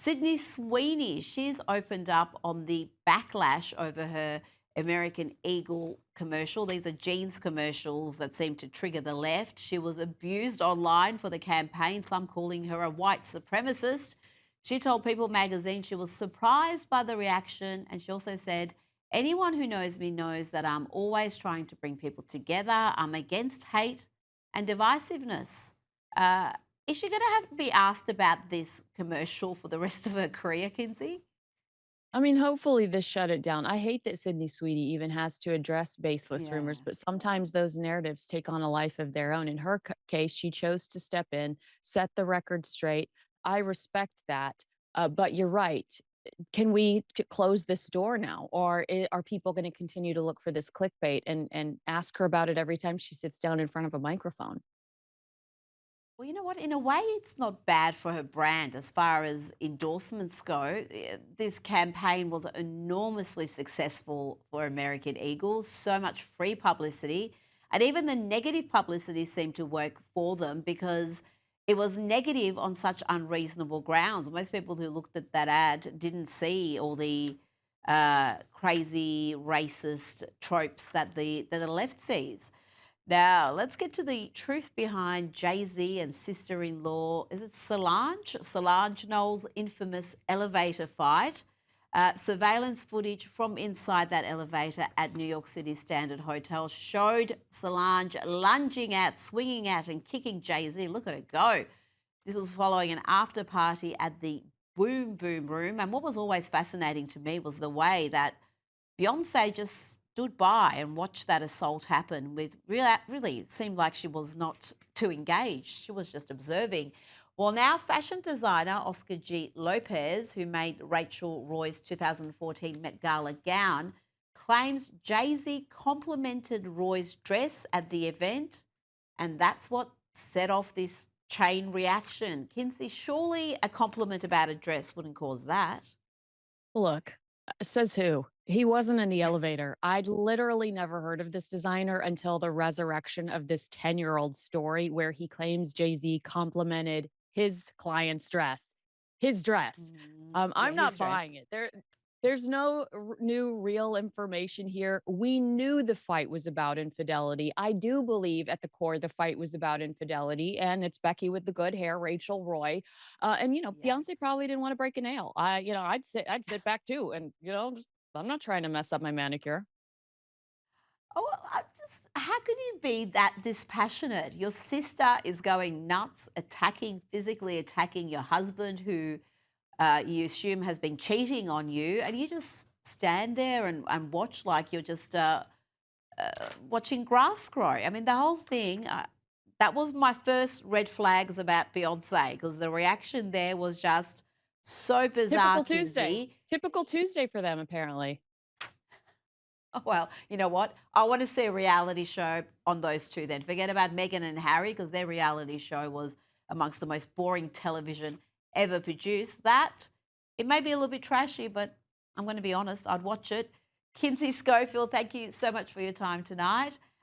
Sydney Sweeney, she's opened up on the backlash over her American Eagle commercial. These are jeans commercials that seem to trigger the left. She was abused online for the campaign, some calling her a white supremacist. She told People magazine she was surprised by the reaction, and she also said, anyone who knows me knows that I'm always trying to bring people together. I'm against hate and divisiveness. Uh, is she going to have to be asked about this commercial for the rest of her career, Kinsey? I mean, hopefully this shut it down. I hate that Sydney Sweeney even has to address baseless rumors, Yeah. but sometimes those narratives take on a life of their own. In her case, she chose to step in, set the record straight. I respect that. But you're right. Can we close this door now? Or are people going to continue to look for this clickbait and ask her about it every time she sits down in front of a microphone? Well, you know what? In a way, it's not bad for her brand as far as endorsements go. This campaign was enormously successful for American Eagle, so much free publicity. And even the negative publicity seemed to work for them because it was negative on such unreasonable grounds. Most people who looked at that ad didn't see all the crazy racist tropes that the left sees. Now, let's get to the truth behind Jay-Z and sister-in-law. Is it Solange? Solange Knowles' infamous elevator fight. Surveillance footage from inside that elevator at New York City Standard Hotel showed Solange lunging at, swinging at, and kicking Jay-Z. Look at her go. This was following an after party at the Boom Boom Room. And what was always fascinating to me was the way that Beyonce just stood by and watched that assault happen with really it seemed like she was not too engaged. She was just observing. Well, now fashion designer Oscar G. Lopez, who made Rachel Roy's 2014 Met Gala gown, claims Jay-Z complimented Roy's dress at the event, and that's what set off this chain reaction. Kinsey, surely a compliment about a dress wouldn't cause that. Look, says who? He wasn't in the elevator. I'd literally never heard of this designer until the resurrection of this 10-year-old story where he claims Jay-Z complimented his client's dress. His dress. Yeah, I'm his not dress. buying it. There's no new real information here. We knew the fight was about infidelity. I do believe at the core the fight was about infidelity, and it's Becky with the good hair, Rachel Roy, and Beyonce Yes. probably didn't want to break a nail. I'd sit back too, and I'm not trying to mess up my manicure. Oh, well, I'm just, how can you be that this passionate? Your sister is going nuts, physically attacking your husband, who you assume has been cheating on you, and you just stand there and watch like you're just watching grass grow. I mean, the whole thing, that was my first red flags about Beyonce because the reaction there was just so bizarre, Typical Tuesday. Kinsey. Typical Tuesday for them, apparently. Oh, well, you know what? I want to see a reality show on those two then. Forget about Meghan and Harry because their reality show was amongst the most boring television ever produced. That, it may be a little bit trashy, but I'm going to be honest, I'd watch it. Kinsey Schofield, thank you so much for your time tonight.